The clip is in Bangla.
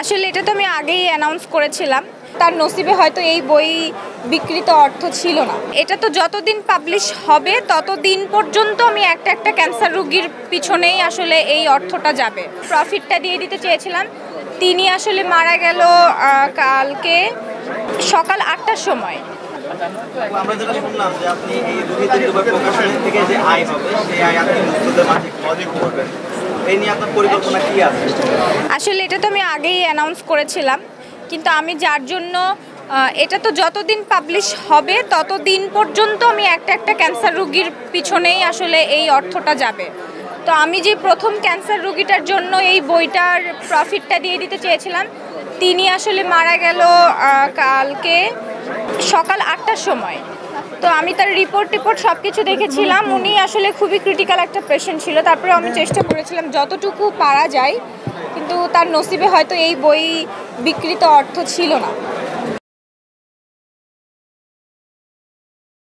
আসলে এটা তো আমি আগেই অ্যানাউন্স করেছিলাম। তার নসিবে হয়তো এই বই বিক্রিত অর্থ ছিল না। এটা তো যতদিন পাবলিশ হবে ততদিন পর্যন্ত আমি একটা ক্যান্সার রোগীর পিছনেই আসলে এই অর্থটা যাবে। প্রফিটটা দিয়ে দিতে চেয়েছিলাম। তিনি আসলে মারা গেল কালকে সকাল ৮টার সময়। আমরা যেটা শুনলাম যে আপনি এই দুর্নীতির প্রকাশনের থেকে যে আয় হবে সেই আয় আপনি মুক্তিযোদ্ধাদের মাঝে মজুদ করবেন, এই নিয়ে আপনার পরিকল্পনা কি আছে? আসলে এটা তো আমি আগেই অ্যানাউন্স করেছিলাম, কিন্তু আমি যার জন্য এটা তো যতদিন পাবলিশ হবে ততদিন পর্যন্ত আমি একটা ক্যান্সার রোগীর পিছনেই আসলে এই অর্থটা যাবে। তো আমি যে প্রথম ক্যান্সার রোগীটার জন্য এই বইটার প্রফিটটা দিয়ে দিতে চেয়েছিলাম, তিনি আসলে মারা গেল কালকে সকাল ৮টার সময়। তো আমি তার রিপোর্ট সব কিছু দেখেছিলাম। উনি আসলে খুবই ক্রিটিক্যাল একটা পেশেন্ট ছিল। তারপরে আমি চেষ্টা করেছিলাম যতটুকু পারা যায়, কিন্তু তার নসিবে হয়তো এই বই বিক্রিত অর্থ ছিল না।